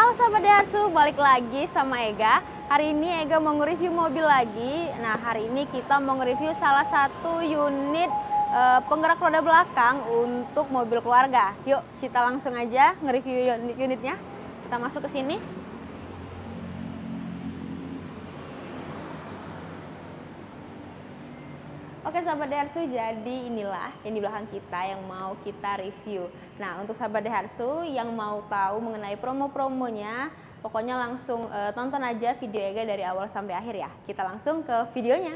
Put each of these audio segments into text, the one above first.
Halo sahabat Daihatsu, balik lagi sama Ega. Hari ini Ega mau nge-review mobil lagi. Nah, hari ini kita mau nge-review salah satu unit penggerak roda belakang untuk mobil keluarga. Yuk, kita langsung aja nge-review unitnya. Kita masuk ke sini. Oke sahabat Daihatsu, jadi inilah yang di belakang kita yang mau kita review. Nah, untuk sahabat Daihatsu yang mau tahu mengenai promo-promonya, pokoknya langsung tonton aja video Ega dari awal sampai akhir ya. Kita langsung ke videonya.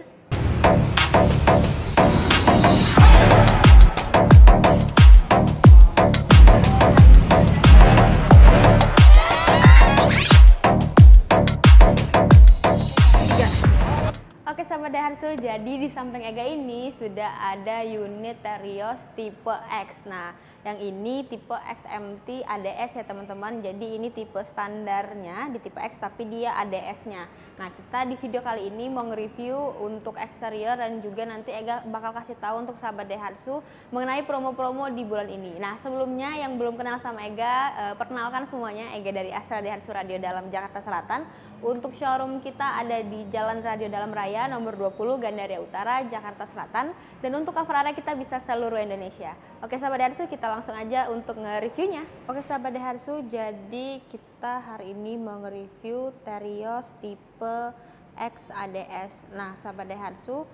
Oke sahabat Daihatsu, jadi di samping Ega ini sudah ada unit Terios tipe X. Nah, yang ini tipe XMT ADS ya teman-teman. Jadi ini tipe standarnya di tipe X tapi dia ADS-nya. Nah, kita di video kali ini mau nge-review untuk eksterior dan juga nanti Ega bakal kasih tahu untuk sahabat Daihatsu mengenai promo-promo di bulan ini. Nah, sebelumnya yang belum kenal sama Ega, perkenalkan semuanya, Ega dari Astra Daihatsu Radio Dalam Jakarta Selatan. Untuk showroom kita ada di Jalan Radio Dalam Raya nomor 20 Gandaria Utara, Jakarta Selatan. Dan untuk cover area kita bisa seluruh Indonesia. Oke sahabat Daihatsu, kita langsung aja untuk nge-reviewnya. Oke sahabat Daihatsu, jadi kita hari ini mau nge-review Terios tipe X ADS. Nah sahabat Daihatsu,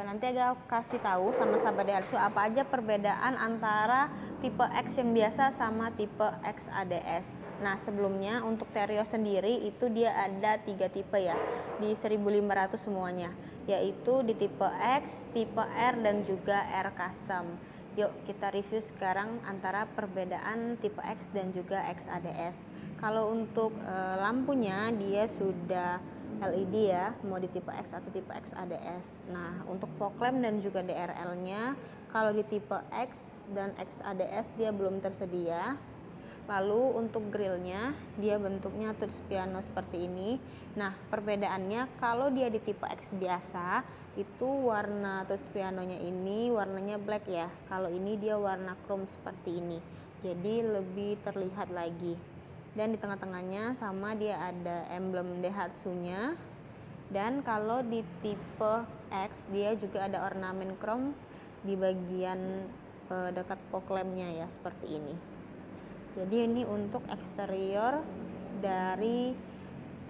nanti agak kasih tahu sama sahabat Daihatsu apa aja perbedaan antara tipe X yang biasa sama tipe X ADS. Nah sebelumnya untuk Terios sendiri itu dia ada 3 tipe ya, di 1500 semuanya, yaitu di tipe X, tipe R dan juga R Custom. Yuk kita review sekarang antara perbedaan tipe X dan juga X ADS. Kalau untuk lampunya dia sudah LED ya, mau di tipe X atau tipe X ADS. Nah, untuk fog lamp dan juga DRL-nya, kalau di tipe X dan X ADS dia belum tersedia. Lalu untuk grillnya, dia bentuknya touch piano seperti ini. Nah, perbedaannya kalau dia di tipe X biasa, itu warna touch pianonya ini warnanya black ya. Kalau ini dia warna chrome seperti ini. Jadi lebih terlihat lagi. Dan di tengah-tengahnya sama dia ada emblem Daihatsu-nya. Dan kalau di tipe X dia juga ada ornamen chrome di bagian dekat fog lamp-nya ya, seperti ini. Jadi ini untuk eksterior dari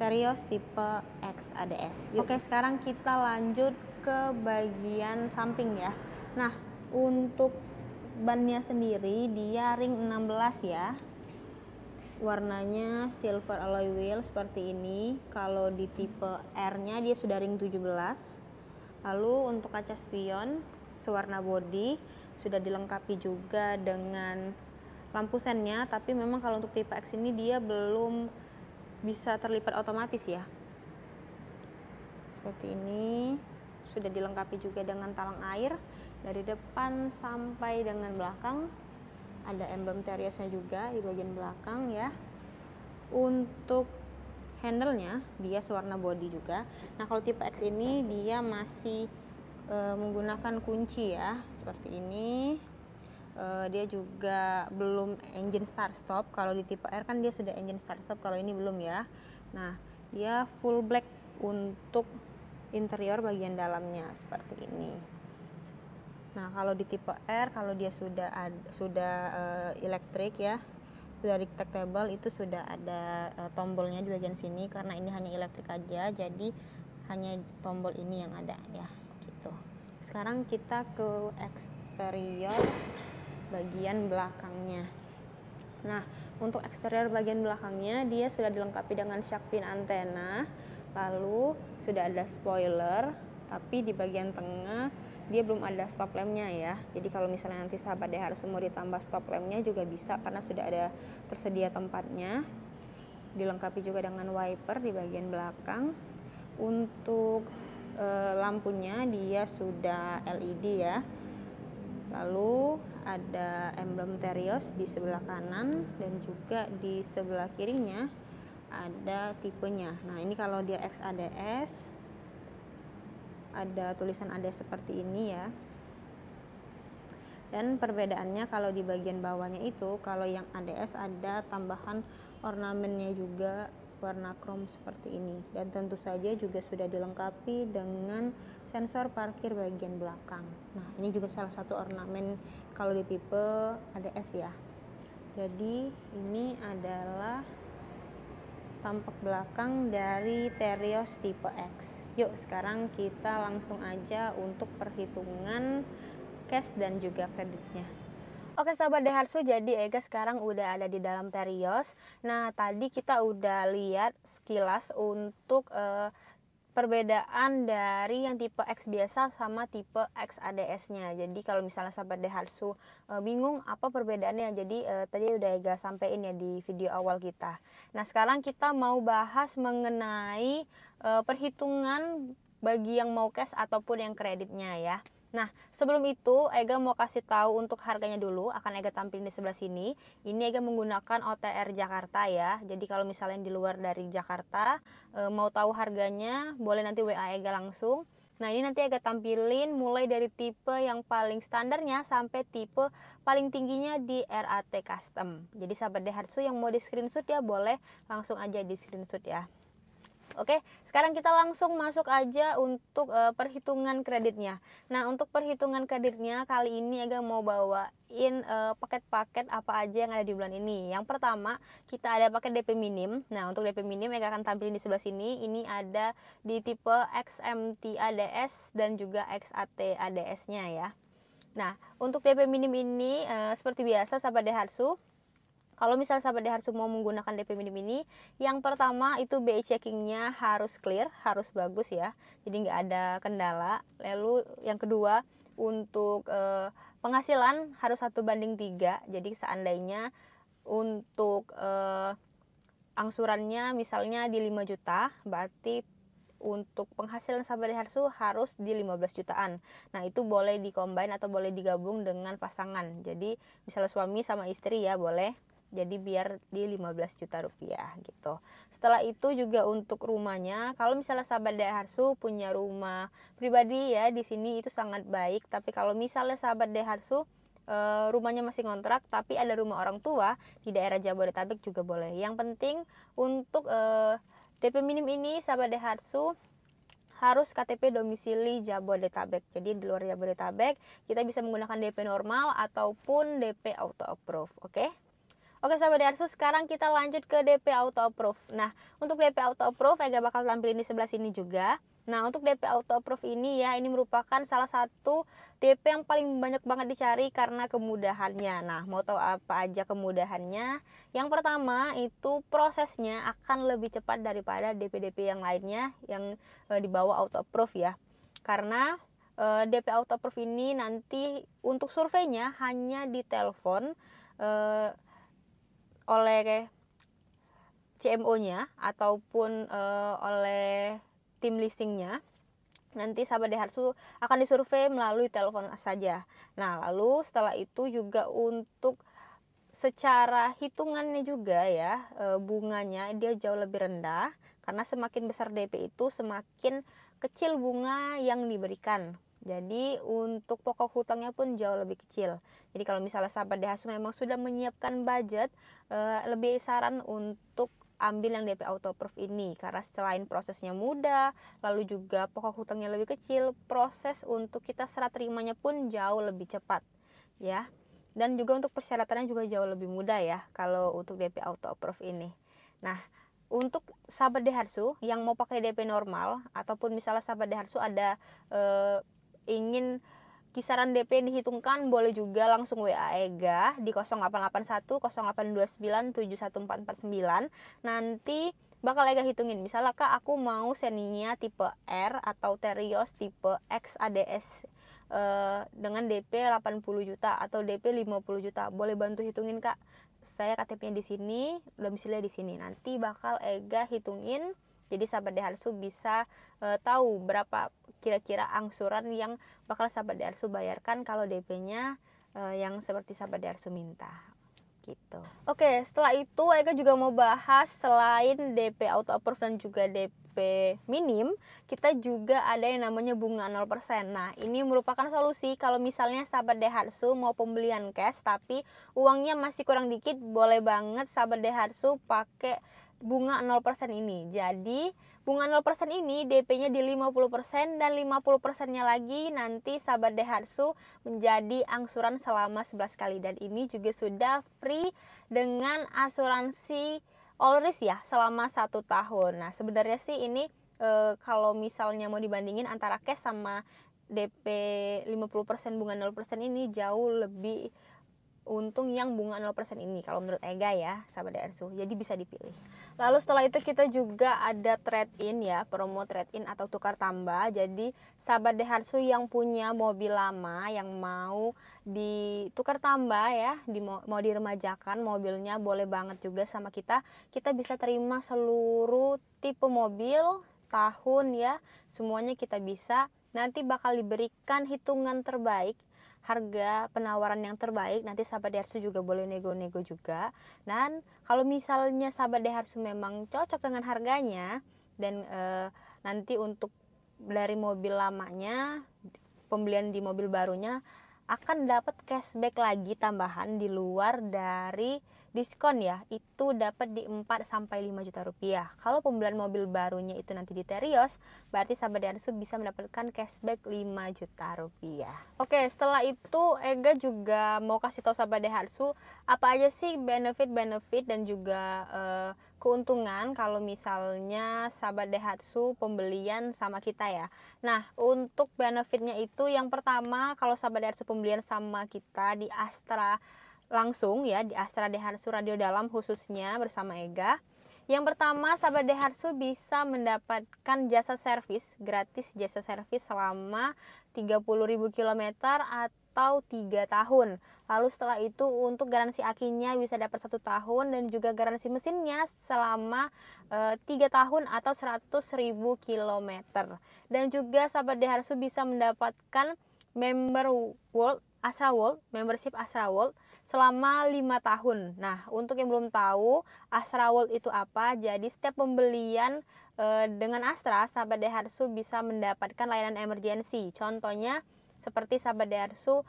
Terios tipe X ADS. Oke, sekarang kita lanjut ke bagian samping ya. Nah, untuk bannya sendiri dia ring 16 ya. Warnanya silver alloy wheel seperti ini. Kalau di tipe R-nya dia sudah ring 17. Lalu untuk kaca spion sewarna body sudah dilengkapi juga dengan lampu sennya, tapi memang kalau untuk tipe X ini dia belum bisa terlipat otomatis ya. Seperti ini. Sudah dilengkapi juga dengan talang air dari depan sampai dengan belakang. Ada emblem Teriosnya juga di bagian belakang ya. Untuk handle-nya dia sewarna body juga. Nah, kalau tipe X ini dia masih menggunakan kunci ya, seperti ini. Dia juga belum engine start stop. Kalau di tipe R kan dia sudah engine start stop, kalau ini belum ya. Nah, dia full black untuk interior bagian dalamnya seperti ini. Nah, kalau di tipe R, kalau dia sudah elektrik ya, sudah detectable, itu sudah ada tombolnya di bagian sini. Karena ini hanya elektrik aja, jadi hanya tombol ini yang ada ya, gitu. Sekarang kita ke eksterior bagian belakangnya. Nah, untuk eksterior bagian belakangnya dia sudah dilengkapi dengan shark fin antena, lalu sudah ada spoiler, tapi di bagian tengah dia belum ada stop lampnya ya. Jadi kalau misalnya nanti sahabat Daihatsu mau ditambah stop lampnya juga bisa karena sudah ada tersedia tempatnya. Dilengkapi juga dengan wiper di bagian belakang. Untuk lampunya dia sudah LED ya. Lalu ada emblem Terios di sebelah kanan dan juga di sebelah kirinya ada tipenya. Nah, ini kalau dia X ADS ada tulisan ADS seperti ini ya. Dan perbedaannya kalau di bagian bawahnya itu, kalau yang ADS ada tambahan ornamennya juga warna chrome seperti ini, dan tentu saja juga sudah dilengkapi dengan sensor parkir bagian belakang. Nah, ini juga salah satu ornamen kalau di tipe ADS ya. Jadi ini adalah tampak belakang dari Terios tipe X. Yuk sekarang kita langsung aja untuk perhitungan cash dan juga kreditnya. Oke sahabat Daihatsu, jadi Ega sekarang udah ada di dalam Terios. Nah tadi kita udah lihat sekilas untuk perbedaan dari yang tipe X biasa sama tipe X ADS-nya. Jadi kalau misalnya sahabat Daihatsu bingung apa perbedaannya, jadi tadi udah Ega sampein ya di video awal kita. Nah sekarang kita mau bahas mengenai perhitungan bagi yang mau cash ataupun yang kreditnya ya. Nah, sebelum itu Ega mau kasih tahu untuk harganya dulu, akan Ega tampilin di sebelah sini. Ini Ega menggunakan OTR Jakarta ya. Jadi kalau misalnya di luar dari Jakarta mau tahu harganya, boleh nanti WA Ega langsung. Nah, ini nanti Ega tampilin mulai dari tipe yang paling standarnya sampai tipe paling tingginya di RAT Custom. Jadi sahabat Daihatsu yang mau di screenshot ya boleh langsung aja di screenshot ya. Oke, sekarang kita langsung masuk aja untuk perhitungan kreditnya. Nah, untuk perhitungan kreditnya kali ini Ega mau bawain paket-paket apa aja yang ada di bulan ini. Yang pertama, kita ada paket DP minim. Nah, untuk DP minim Ega akan tampilin di sebelah sini. Ini ada di tipe XMT ADS dan juga XAT ADS-nya ya. Nah, untuk DP minim ini seperti biasa sahabat Daihatsu, kalau misalnya sahabat Daihatsu mau menggunakan DP minim ini, yang pertama itu BI checkingnya harus clear, harus bagus ya, jadi nggak ada kendala. Lalu yang kedua, untuk penghasilan harus 1:3, jadi seandainya untuk angsurannya misalnya di 5 juta, berarti untuk penghasilan sahabat Daihatsu harus di 15 jutaan. Nah itu boleh dikombin atau boleh digabung dengan pasangan, jadi misalnya suami sama istri ya boleh. Jadi biar di 15 juta rupiah gitu. Setelah itu juga untuk rumahnya, kalau misalnya sahabat Daihatsu punya rumah pribadi ya di sini itu sangat baik. Tapi kalau misalnya sahabat Daihatsu rumahnya masih ngontrak tapi ada rumah orang tua di daerah Jabodetabek juga boleh. Yang penting untuk DP minim ini sahabat Daihatsu harus KTP domisili Jabodetabek. Jadi di luar Jabodetabek kita bisa menggunakan DP normal ataupun DP auto approve. Oke? Oke sahabat Daihatsu, sekarang kita lanjut ke DP Auto Approve. Nah, untuk DP Auto Approve Ega bakal tampilin di sebelah sini juga. Nah, untuk DP Auto Approve ini ya, ini merupakan salah satu DP yang paling banyak banget dicari karena kemudahannya. Nah, mau tahu apa aja kemudahannya? Yang pertama itu prosesnya akan lebih cepat daripada DP-DP yang lainnya yang di bawah Auto Approve ya. Karena DP Auto Approve ini nanti untuk surveinya hanya ditelepon oleh CMO-nya ataupun oleh tim leasingnya. Nanti sahabat Daihatsu akan disurvei melalui telepon saja. Nah, lalu setelah itu juga untuk secara hitungannya juga ya, bunganya dia jauh lebih rendah karena semakin besar DP itu semakin kecil bunga yang diberikan. Jadi untuk pokok hutangnya pun jauh lebih kecil. Jadi kalau misalnya sahabat Daihatsu memang sudah menyiapkan budget, lebih saran untuk ambil yang DP Auto Approve ini karena selain prosesnya mudah, lalu juga pokok hutangnya lebih kecil, proses untuk kita serah terimanya pun jauh lebih cepat ya. Dan juga untuk persyaratannya juga jauh lebih mudah ya kalau untuk DP Auto Approve ini. Nah, untuk sahabat Daihatsu yang mau pakai DP normal ataupun misalnya sahabat Daihatsu ada ingin kisaran DP yang dihitungkan, boleh juga langsung WA Ega di 0881 0829 71449. Nanti bakal Ega hitungin. Misalnya Kak, aku mau Xenia tipe R atau Terios tipe X ADS dengan DP 80 juta atau DP 50 juta. Boleh bantu hitungin Kak. Saya KTP-nya di sini, domisilinya di sini. Nanti bakal Ega hitungin. Jadi sahabat Daihatsu bisa tahu berapa kira-kira angsuran yang bakal sahabat Daihatsu bayarkan kalau DP-nya yang seperti sahabat Daihatsu minta. Gitu. Oke, setelah itu Ega juga mau bahas selain DP Auto Approve dan juga DP DP minim, kita juga ada yang namanya bunga 0%. Nah, ini merupakan solusi kalau misalnya sahabat Daihatsu mau pembelian cash tapi uangnya masih kurang dikit, boleh banget sahabat Daihatsu pakai bunga 0% ini. Jadi bunga 0% ini DP-nya di 50% dan 50%-nya lagi nanti sahabat Daihatsu menjadi angsuran selama 11 kali, dan ini juga sudah free dengan asuransi all risk ya selama 1 tahun. Nah, sebenarnya sih ini kalau misalnya mau dibandingin antara cash sama DP 50% bunga 0% ini jauh lebih untung yang bunga 0% ini kalau menurut Ega ya, sahabat Daihatsu. Jadi bisa dipilih. Lalu setelah itu kita juga ada trade-in ya, promo trade-in atau tukar tambah. Jadi sahabat Daihatsu yang punya mobil lama yang mau ditukar tambah ya, mau diremajakan mobilnya, boleh banget juga sama kita. Kita bisa terima seluruh tipe mobil, tahun ya, semuanya kita bisa. Nanti bakal diberikan hitungan terbaik, harga penawaran yang terbaik. Nanti sahabat Daihatsu juga boleh nego-nego juga. Dan kalau misalnya sahabat Daihatsu memang cocok dengan harganya dan nanti untuk dari mobil lamanya, pembelian di mobil barunya akan dapat cashback lagi tambahan di luar dari diskon ya, itu dapat di 4-5 juta rupiah. Kalau pembelian mobil barunya itu nanti di Terios, berarti sahabat Daihatsu bisa mendapatkan cashback 5 juta rupiah. Oke, setelah itu Ega juga mau kasih tahu sahabat Daihatsu apa aja sih benefit-benefit dan juga keuntungan kalau misalnya sahabat Daihatsu pembelian sama kita ya. Nah, untuk benefitnya itu yang pertama, kalau sahabat Daihatsu pembelian sama kita di Astra langsung ya, di Astra Daihatsu Radio Dalam khususnya bersama Ega. Yang pertama, sahabat Daihatsu bisa mendapatkan jasa servis, gratis jasa servis selama 30.000 km atau 3 tahun. Lalu setelah itu untuk garansi akinya bisa dapat 1 tahun dan juga garansi mesinnya selama 3 tahun atau 100.000 km. Dan juga sahabat Daihatsu bisa mendapatkan member World Astra World, membership Astra World selama 5 tahun. Nah, untuk yang belum tahu Astra World itu apa, jadi setiap pembelian dengan Astra, sahabat Daihatsu bisa mendapatkan layanan emergency. Contohnya seperti sahabat Daihatsu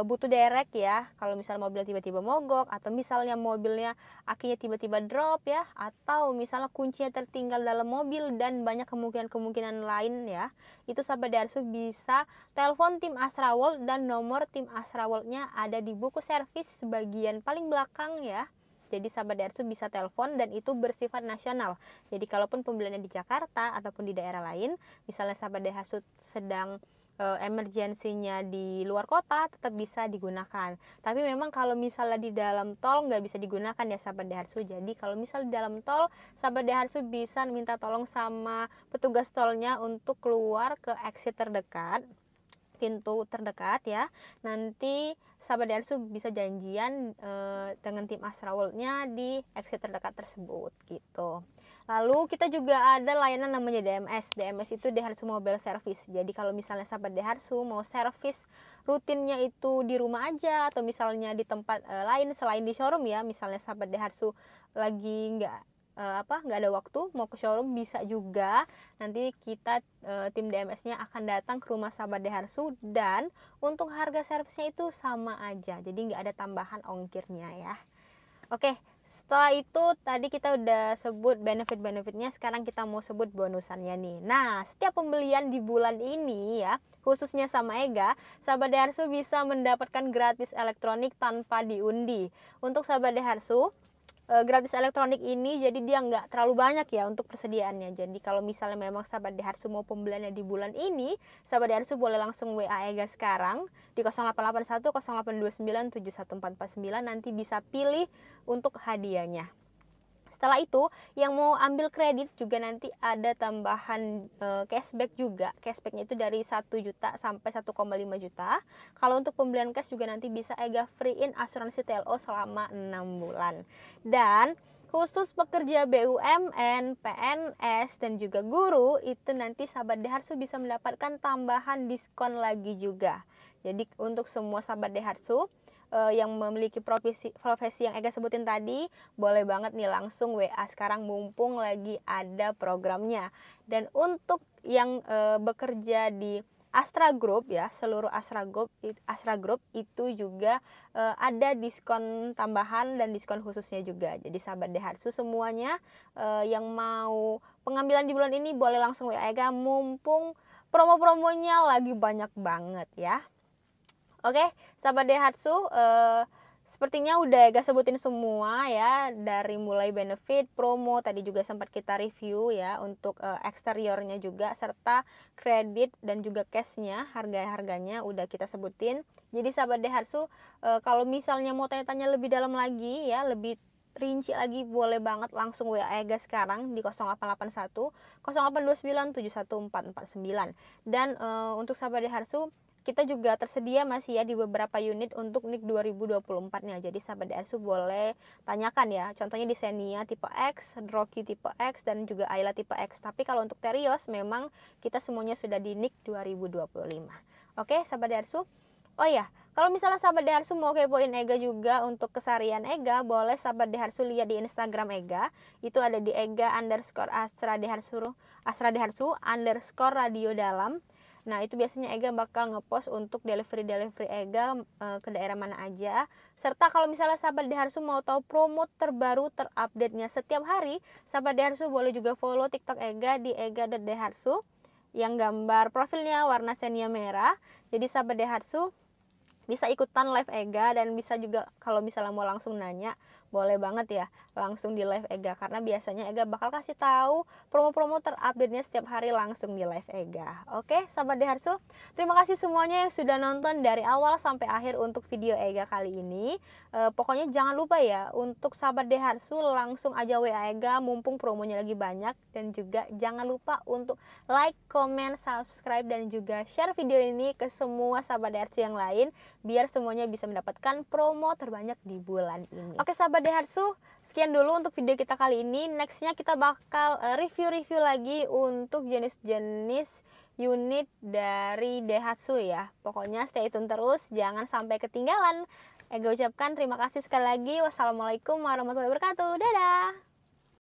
butuh derek ya, kalau misalnya mobil tiba-tiba mogok, atau misalnya mobilnya akinya tiba-tiba drop ya, atau misalnya kuncinya tertinggal dalam mobil dan banyak kemungkinan-kemungkinan lain ya, itu sahabat Daihatsu bisa telepon tim Astra World, dan nomor tim Astra World-nya ada di buku servis bagian paling belakang ya. Jadi sahabat Daihatsu bisa telepon dan itu bersifat nasional. Jadi kalaupun pembeliannya di Jakarta ataupun di daerah lain, misalnya sahabat Daihatsu sedang emergensinya di luar kota, tetap bisa digunakan. Tapi memang kalau misalnya di dalam tol nggak bisa digunakan ya sahabat Daihatsu. Jadi kalau misalnya di dalam tol, sahabat Daihatsu bisa minta tolong sama petugas tolnya untuk keluar ke exit terdekat, pintu terdekat ya. Nanti sahabat Daihatsu bisa janjian dengan tim Astra World-nya di exit terdekat tersebut gitu. Lalu kita juga ada layanan namanya DMS. DMS itu Daihatsu Mobile Service. Jadi kalau misalnya sahabat Daihatsu mau servis rutinnya itu di rumah aja, atau misalnya di tempat lain selain di showroom ya, misalnya sahabat Daihatsu lagi nggak ada waktu mau ke showroom, bisa juga. Nanti kita tim DMS-nya akan datang ke rumah sahabat Daihatsu, dan untuk harga servisnya itu sama aja, jadi nggak ada tambahan ongkirnya ya. Oke, setelah itu tadi kita udah sebut benefit-benefitnya, sekarang kita mau sebut bonusannya nih. Nah, setiap pembelian di bulan ini ya, khususnya sama Ega, sahabat Daihatsu bisa mendapatkan gratis elektronik tanpa diundi. Untuk sahabat Daihatsu, gratis elektronik ini jadi dia nggak terlalu banyak ya untuk persediaannya. Jadi kalau misalnya memang sahabat Daihatsu mau pembeliannya di bulan ini, sahabat Daihatsu boleh langsung WA Ega sekarang di 0881 0829 71449, nanti bisa pilih untuk hadiahnya. Setelah itu, yang mau ambil kredit juga nanti ada tambahan cashback juga. Cashbacknya itu dari 1 juta sampai 1,5 juta. Kalau untuk pembelian cash juga nanti bisa Ega free-in asuransi TLO selama 6 bulan. Dan khusus pekerja BUMN, PNS, dan juga guru, itu nanti sahabat Daihatsu bisa mendapatkan tambahan diskon lagi juga. Jadi untuk semua sahabat Daihatsu yang memiliki profesi yang Ega sebutin tadi, boleh banget nih langsung WA sekarang mumpung lagi ada programnya. Dan untuk yang bekerja di Astra Group ya, seluruh Astra Group itu juga ada diskon tambahan dan diskon khususnya juga. Jadi sahabat Daihatsu semuanya yang mau pengambilan di bulan ini boleh langsung WA Ega mumpung promo-promonya lagi banyak banget ya. Oke, sahabat Daihatsu, sepertinya udah Ega sebutin semua ya, dari mulai benefit, promo, tadi juga sempat kita review ya untuk eksteriornya juga, serta kredit dan juga cashnya, harga-harganya udah kita sebutin. Jadi sahabat Daihatsu, kalau misalnya mau tanya-tanya lebih dalam lagi ya, lebih rinci lagi, boleh banget langsung WA Ega sekarang di 0881 0829 71449. Dan untuk sahabat Daihatsu, kita juga tersedia masih ya di beberapa unit untuk NIK 2024-nya. Jadi sahabat Daihatsu boleh tanyakan ya. Contohnya di Xenia tipe X, Rocky tipe X, dan juga Ayla tipe X. Tapi kalau untuk Terios memang kita semuanya sudah di NIK 2025. Oke, sahabat Daihatsu. Oh ya, kalau misalnya sahabat Daihatsu mau kepoin Ega juga untuk keseharian Ega, boleh sahabat Daihatsu lihat di Instagram Ega. Itu ada di Ega_Asra Daihatsu _radio dalam. Nah, itu biasanya Ega bakal ngepost untuk delivery Ega ke daerah mana aja. Serta kalau misalnya sahabat Daihatsu mau tahu promo terbaru terupdate-nya setiap hari, sahabat Daihatsu boleh juga follow TikTok Ega di ega.daihatsu yang gambar profilnya warna Xenia merah. Jadi sahabat Daihatsu bisa ikutan live Ega, dan bisa juga kalau misalnya mau langsung nanya, boleh banget ya langsung di live Ega, karena biasanya Ega bakal kasih tahu promo-promo terupdate-nya setiap hari langsung di live Ega. Oke, sahabat Daihatsu, terima kasih semuanya yang sudah nonton dari awal sampai akhir untuk video Ega kali ini. Pokoknya jangan lupa ya, untuk sahabat Daihatsu langsung aja WA Ega mumpung promonya lagi banyak, dan juga jangan lupa untuk like, comment, subscribe, dan juga share video ini ke semua sahabat Daihatsu yang lain, biar semuanya bisa mendapatkan promo terbanyak di bulan ini. Oke sahabat Daihatsu, sekian dulu untuk video kita kali ini. Nextnya kita bakal review-review lagi untuk jenis-jenis unit dari Daihatsu ya. Pokoknya stay tune terus, jangan sampai ketinggalan. Ega ucapkan terima kasih sekali lagi. Wassalamualaikum warahmatullahi wabarakatuh. Dadah!